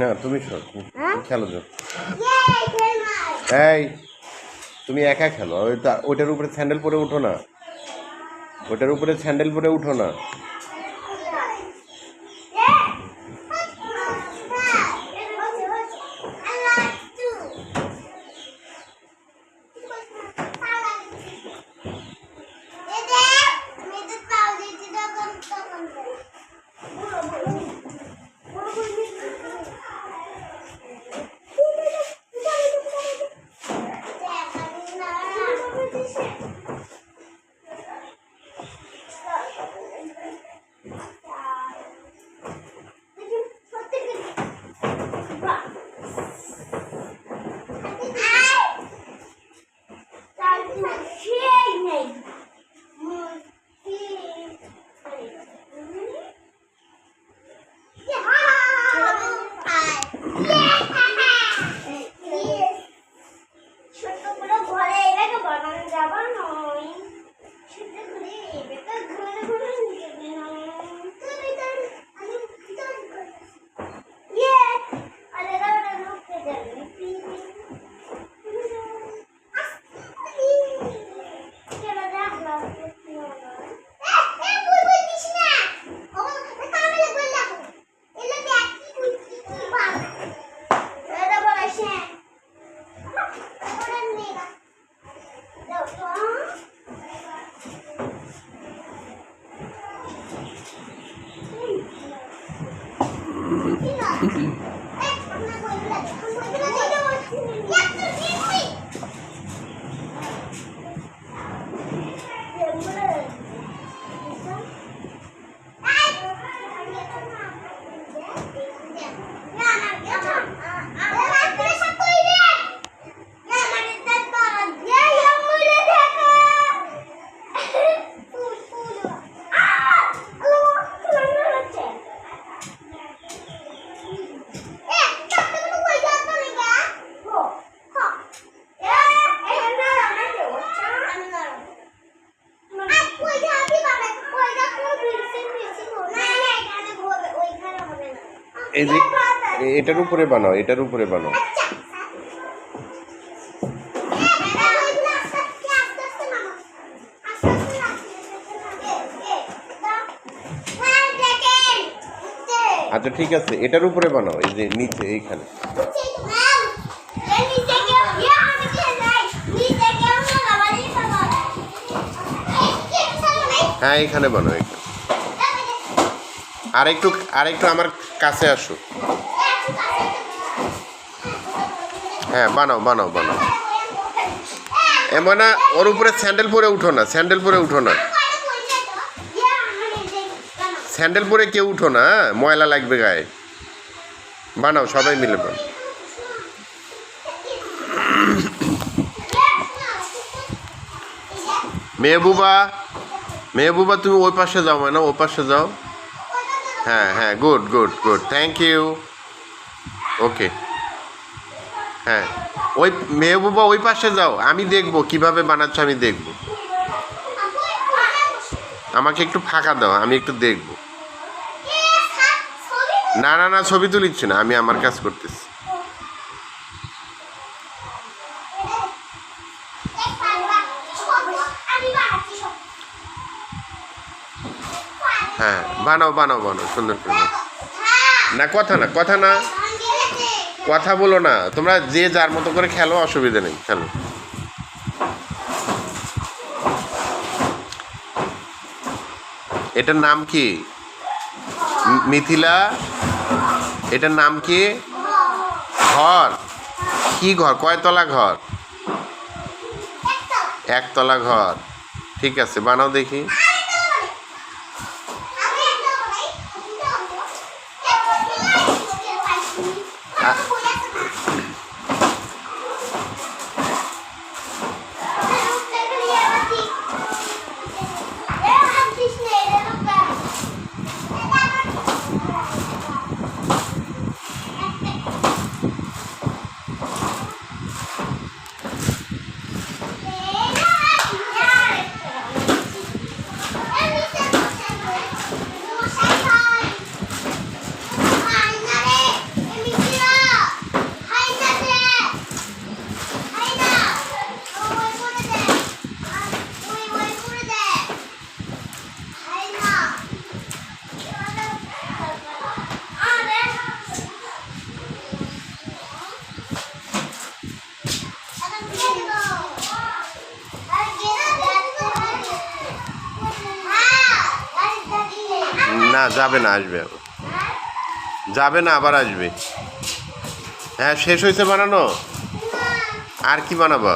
না তুমি খেলো যাও। এই তুমি একা খেলো, ওইটার উপরে স্যান্ডেল পরে উঠো না, ওইটার উপরে স্যান্ডেল পরে উঠো না। এই যে এটার উপরে বানাও, এটার উপরে বানাও। আচ্ছা ঠিক আছে, এটার উপরে বানাও, এই যে নিচে এইখানে। হ্যাঁ এইখানে বানাও, এখানে। আরেকটু আমার কাছে আসো। হ্যাঁ বানাও বানাও বানাও। এমন না ওর উপরে স্যান্ডেল পরে উঠো না, স্যান্ডেল পরে উঠো না, স্যান্ডেল পরে কেউ উঠো না, ময়লা লাগবে গায়ে। বানাও, সবাই মিলে বানাও। মেহবুবা, মেহবুবা তুমি ওই পাশে যাও, মানে ওই পাশে যাও। হ্যাঁ হ্যাঁ, good good good, thank you. Okay, হ্যাঁ ওই মেহবুবা ওই পাশে যাও, আমি দেখবো কিভাবে বানাচ্ছ, আমি দেখবো। আমাকে একটু ফাঁকা দাও, আমি একটু দেখবো। না না না, ছবি তুলিচ্ছি না, আমি আমার কাজ করতেছি। হ্যাঁ বানাও বানাও বানাও, সুন্দর করে। না কথা না, কথা না, কথা বলো না, তোমরা যে যার মতো করে খেলো, অসুবিধা নেই, খেলো। এটার নাম কি মিথিলা? এটার নাম কি? ঘর? কি ঘর? কয়তলা ঘর? একতলা ঘর। ঠিক আছে, বানাও দেখি। না যাবে না, আসবে, যাবে না, আবার আসবে। হ্যাঁ শেষ হয়েছে বানানো, আর কি বানাবো?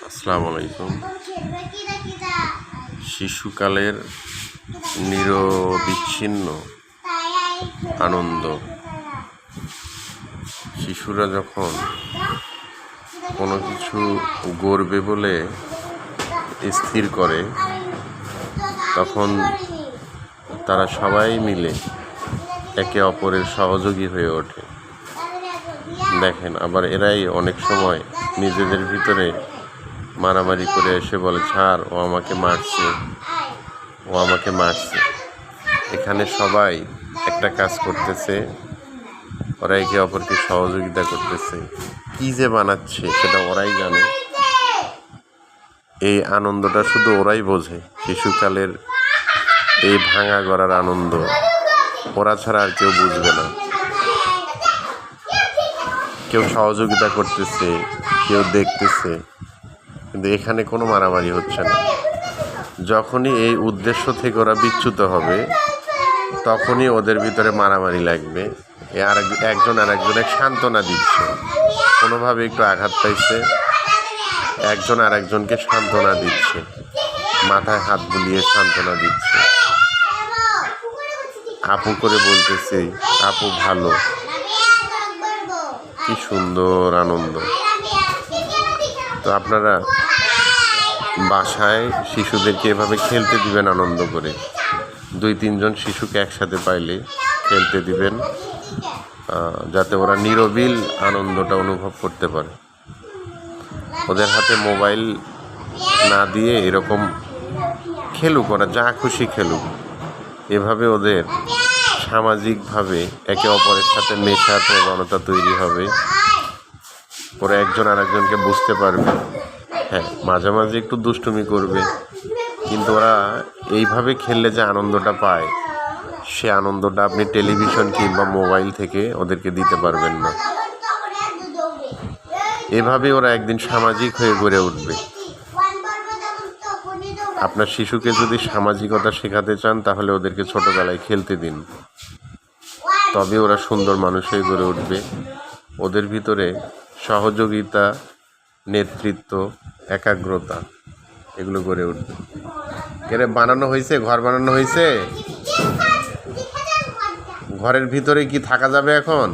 আসসালামু আলাইকুম। শিশুকালের নিরবিচ্ছিন্ন আনন্দ। শিশুরা যখন কোনো কিছু গড়বে বলে স্থির করে, তখন তারা সবাই মিলে একে অপরের সহযোগী হয়ে ওঠে। দেখেন, আবার এরাই অনেক সময় নিজেদের ভিতরে মারামারি করে এসে বলে, ছাড়, ও আমাকে মারছে, ও আমাকে মারছে। এখানে সবাই একটা কাজ করতেছে, ওরা একে অপরকে সহযোগিতা করতেছে। কি যে বানাচ্ছে সেটা ওরাই জানে। এই আনন্দটা শুধু ওরাই বোঝে। শিশুকালের এই ভাঙা গড়ার আনন্দ ওরা ছাড়া আর কেউ বুঝবে না। কেউ সহযোগিতা করতেছে, কেউ দেখতেছে, কিন্তু এখানে কোনো মারামারি হচ্ছে না। যখনই এই উদ্দেশ্য থেকে ওরা বিচ্যুত হবে, তখনই ওদের ভিতরে মারামারি লাগবে। একজন আর একজনের সান্ত্বনা দিচ্ছে, কোনোভাবে একটু আঘাত পাইছে, একজন আর একজনকে সান্ত্বনা দিচ্ছে, মাথায় হাত বুলিয়ে সান্ত্বনা দিচ্ছে, আপু করে বলতেছি, আপু ভালো। কি সুন্দর আনন্দ। তো আপনারা বাসায় শিশুদেরকে এভাবে খেলতে দিবেন আনন্দ করে। 2-3 জন শিশুকে একসাথে পাইলে খেলতে দিবেন, যাতে ওরা নিরবিল আনন্দটা অনুভব করতে পারে। ওদের হাতে মোবাইল না দিয়ে এরকম খেলুক, ওরা যা খুশি খেলুক। এভাবে ওদের সামাজিকভাবে একে অপরের সাথে মেশার প্রবণতা তৈরি হবে। ওরা একজন আর একজনকে বুঝতে পারবে। হ্যাঁ, মাঝে মাঝে একটু দুষ্টুমি করবে, কিন্তু ওরা এইভাবে খেললে যে আনন্দটা পায়, সে আনন্দটা আপনি টেলিভিশন কিংবা মোবাইল থেকে ওদেরকে দিতে পারবেন না। এভাবে ওরা একদিন সামাজিক হয়ে গড়ে উঠবে। আপনার শিশুকে যদি সামাজিকতা শেখাতে চান, তাহলে ওদেরকে ছোটবেলায় খেলতে দিন, তবে ওরা সুন্দর মানুষ হয়ে গড়ে উঠবে। ওদের ভিতরে সহযোগিতা নেতৃত্ব, একাগ্রতা এগুলো গড়ে উঠবে। এরে বানানো হয়েছে, ঘর বানানো হয়েছে, ঘরের ভিতরে কি থাকা যাবে এখন?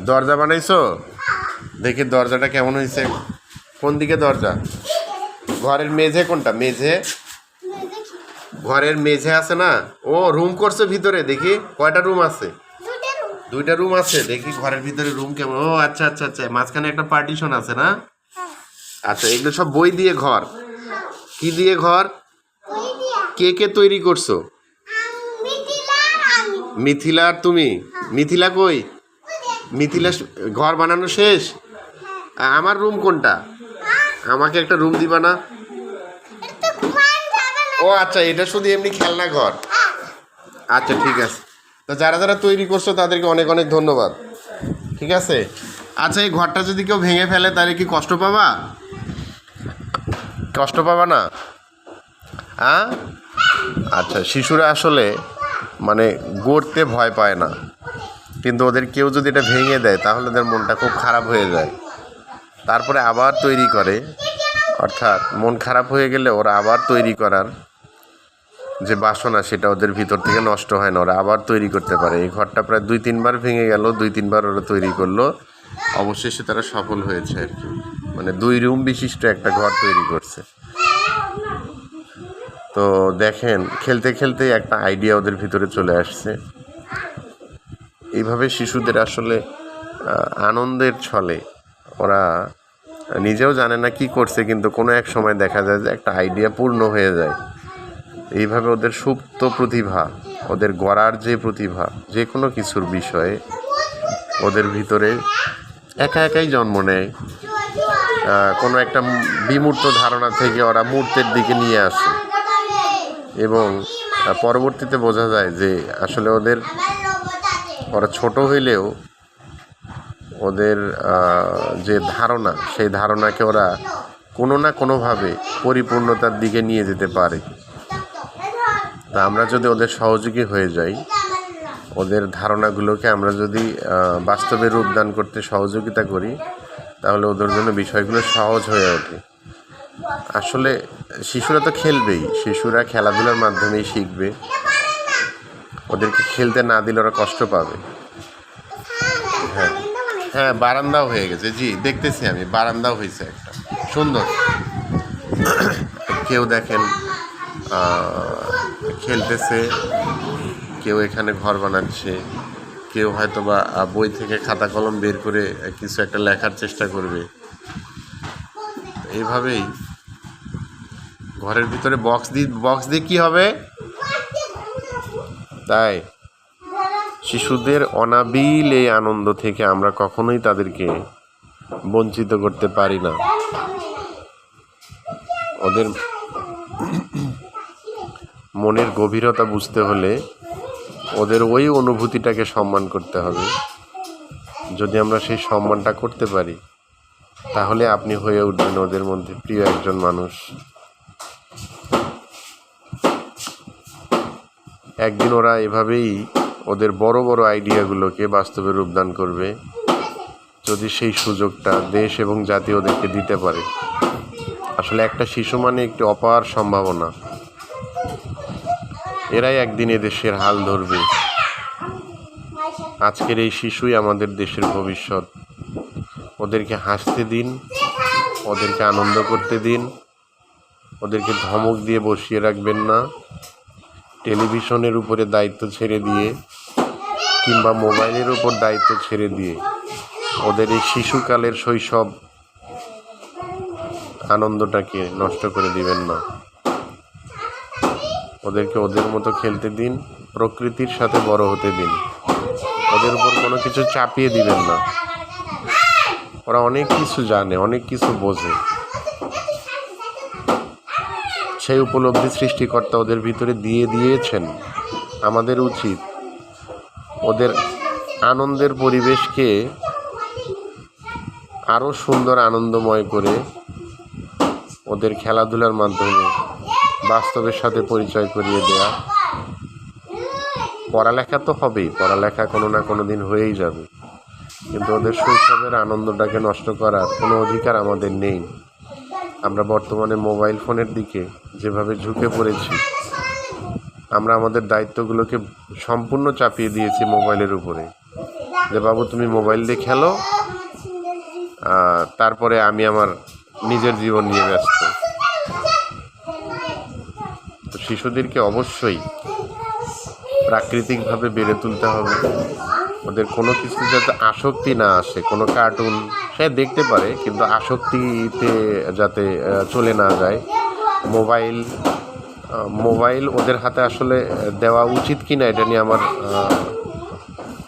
দরজা বানাইছো? দেখি দরজাটা কেমন হয়েছে। কোন দিকে দরজা? ঘরের মেঝে কোনটা? মেঝে, ঘরের মেঝে আছে না? ও রুম করছো ভিতরে? দেখি কয়টা রুম আছে? দুইটা রুম আছে। দেখি ঘরের ভিতরে রুম কেমন। ও আচ্ছা আচ্ছা আচ্ছা, মাঝখানে একটা পার্টিশন আছে না? আচ্ছা, এগুলো সব বই দিয়ে ঘর? কি দিয়ে ঘর? কে কে তৈরি করছো? মিথিলা আর তুমি? মিথিলা কই? মিথিলা ঘর বানানো শেষ? আমার রুম কোনটা? আমাকে একটা রুম দিবা না? ও আচ্ছা, এটা শুধু এমনি খেলনা ঘর। আচ্ছা ঠিক আছে, তো যারা যারা তৈরি করছো তাদেরকে অনেক অনেক ধন্যবাদ। ঠিক আছে। আচ্ছা, এই ঘরটা যদি কেউ ভেঙে ফেলে তাহলে কি কষ্ট পাবা? কষ্ট পাবা না? হ্যাঁ। আচ্ছা, শিশুরা আসলে মানে গড়তে ভয় পায় না, কিন্তু ওদের কেউ যদি এটা ভেঙে দেয় তাহলে ওদের মনটা খুব খারাপ হয়ে যায়, তারপরে আবার তৈরি করে। অর্থাৎ মন খারাপ হয়ে গেলে ওরা আবার তৈরি করার যে বাসনা সেটা ওদের ভিতর থেকে নষ্ট হয় না, ওরা আবার তৈরি করতে পারে। এই ঘরটা প্রায় 2-3 বার ভেঙে গেল, 2-3 বার ওরা তৈরি করলো, অবশেষে তারা সফল হয়েছে আর কি। মানে 2 রুম বিশিষ্ট একটা ঘর তৈরি করছে। তো দেখেন, খেলতে খেলতে একটা আইডিয়া ওদের ভিতরে চলে আসছে। এইভাবে শিশুদের আসলে আনন্দের ছলে ওরা নিজেও জানে না কি করছে, কিন্তু কোনো এক সময় দেখা যায় যে একটা আইডিয়া পূর্ণ হয়ে যায়। এইভাবে ওদের সুপ্ত প্রতিভা, ওদের গড়ার যে প্রতিভা যে কোনো কিছুর বিষয়ে ওদের ভিতরে একা একাই জন্ম নেয়। কোনো একটা বিমূর্ত ধারণা থেকে ওরা মূর্তের দিকে নিয়ে আসে, এবং পরবর্তীতে বোঝা যায় যে আসলে ওরা ছোট হইলেও ওদের যে ধারণা সেই ধারণাকে ওরা কোনো না কোনোভাবে পরিপূর্ণতার দিকে নিয়ে যেতে পারে। তা আমরা যদি ওদের সহযোগী হয়ে যাই, ওদের ধারণাগুলোকে আমরা যদি বাস্তবে রূপদান করতে সহযোগিতা করি, তাহলে ওদের জন্য বিষয়গুলো সহজ হয়ে ওঠে। আসলে শিশুরা তো খেলবেই, শিশুরা খেলাধুলার মাধ্যমেই শিখবে। ওদেরকে খেলতে না দিলে ওরা কষ্ট পাবে। হ্যাঁ হ্যাঁ, বারান্দাও হয়ে গেছে। জি দেখতেছি আমি, বারান্দাও হয়েছে একটা সুন্দর। কেউ দেখেন খেলতেছে, কেউ এখানে ঘর বানাচ্ছে, কেউ হয়তো বা বই থেকে খাতা কলম বের করে কিছু একটা লেখার চেষ্টা করবে। এইভাবেই ঘরের ভিতরে বক্স দিয়ে কি হবে? তাই শিশুদের অনাবিল এই আনন্দ থেকে আমরা কখনোই তাদেরকে বঞ্চিত করতে পারি না। ওদের মনের গভীরতা বুঝতে হলে ওদের ওই অনুভূতিটাকে সম্মান করতে হবে। যদি আমরা সেই সম্মানটা করতে পারি, তাহলে আপনি হয়ে উঠবেন ওদের মধ্যে প্রিয় একজন মানুষ। একদিন ওরা এভাবেই ওদের বড় বড় আইডিয়াগুলোকে বাস্তবে রূপদান করবে, যদি সেই সুযোগটা দেশ এবং জাতি ওদেরকে দিতে পারে। আসলে একটা শিশু মানে একটি অপার সম্ভাবনা। এরাই একদিন দেশের হাল ধরবে। আজকের এই শিশুই আমাদের দেশের ভবিষ্যৎ। ওদেরকে হাসতে দিন, ওদেরকে আনন্দ করতে দিন, ওদেরকে ধমক দিয়ে বসিয়ে রাখবেন না। টেলিভিশনের উপরে দায়িত্ব ছেড়ে দিয়ে কিংবা মোবাইলের উপর দায়িত্ব ছেড়ে দিয়ে ওদের এই শিশুকালের শৈশব আনন্দটাকে নষ্ট করে দিবেন না। ওদেরকে ওদের মতো খেলতে দিন, প্রকৃতির সাথে বড় হতে দিন। ওদের উপর কোনো কিছু চাপিয়ে দিবেন না। ওরা অনেক কিছু জানে, অনেক কিছু বোঝে। সেই উপলব্ধি সৃষ্টিকর্তা ওদের ভিতরে দিয়েছেন। আমাদের উচিত ওদের আনন্দের পরিবেশকে আরও সুন্দর আনন্দময় করে ওদের খেলাধুলার মাধ্যমে বাস্তবের সাথে পরিচয় করিয়ে দেয়া। পড়ালেখা তো হবেই, পড়ালেখা কোনো না কোনো দিন হয়েই যাবে, কিন্তু ওদের শৈশবের আনন্দটাকে নষ্ট করার কোনো অধিকার আমাদের নেই। আমরা বর্তমানে মোবাইল ফোনের দিকে যেভাবে ঝুঁকে পড়েছি, আমরা আমাদের দায়িত্বগুলোকে সম্পূর্ণ চাপিয়ে দিয়েছি মোবাইলের উপরে, যে বাবু তুমি মোবাইল দিয়ে খেলো, তারপরে আমি আমার নিজের জীবন নিয়ে ব্যস্ত। তো শিশুদেরকে অবশ্যই প্রাকৃতিকভাবে বেড়ে তুলতে হবে। ওদের কোনো কিছু যাতে আসক্তি না আসে, কোনো কার্টুন সে দেখতে পারে কিন্তু আসক্তিতে যাতে চলে না যায়। মোবাইল ওদের হাতে আসলে দেওয়া উচিত কি না এটা নিয়ে আমার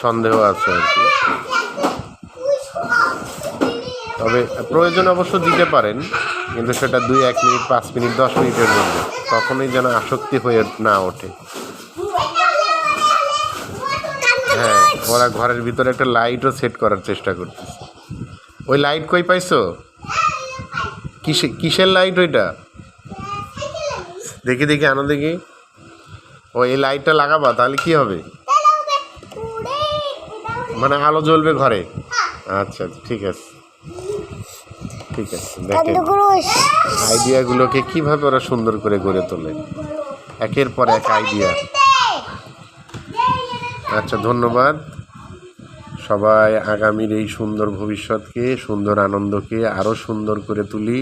সন্দেহ আছে আর কি। তবে প্রয়োজন অবশ্য দিতে পারেন, কিন্তু সেটা 2-1 মিনিট, 5 মিনিট, 10 মিনিটের জন্য, তখনই যেন আসক্তি হয়ে না ওঠে। হ্যাঁ, ওরা ঘরের ভিতরে একটা লাইটও সেট করার চেষ্টা করতেছে। ওই লাইট কই পাইছো? কিসের লাইট ওইটা? দেখি দেখি, আনো দেখি। ও, এই লাইটটা লাগাবা তাহলে কি হবে? মানে আলো জ্বলবে ঘরে? আচ্ছা ঠিক আছে, ঠিক আছে। দেখেন আইডিয়াগুলোকে কিভাবে ওরা সুন্দর করে গড়ে তোলে, একের পর এক আইডিয়া। আচ্ছা, ধন্যবাদ সবাই। আগামীর এই সুন্দর ভবিষ্যৎকে, সুন্দর আনন্দকে আরও সুন্দর করে তুলি।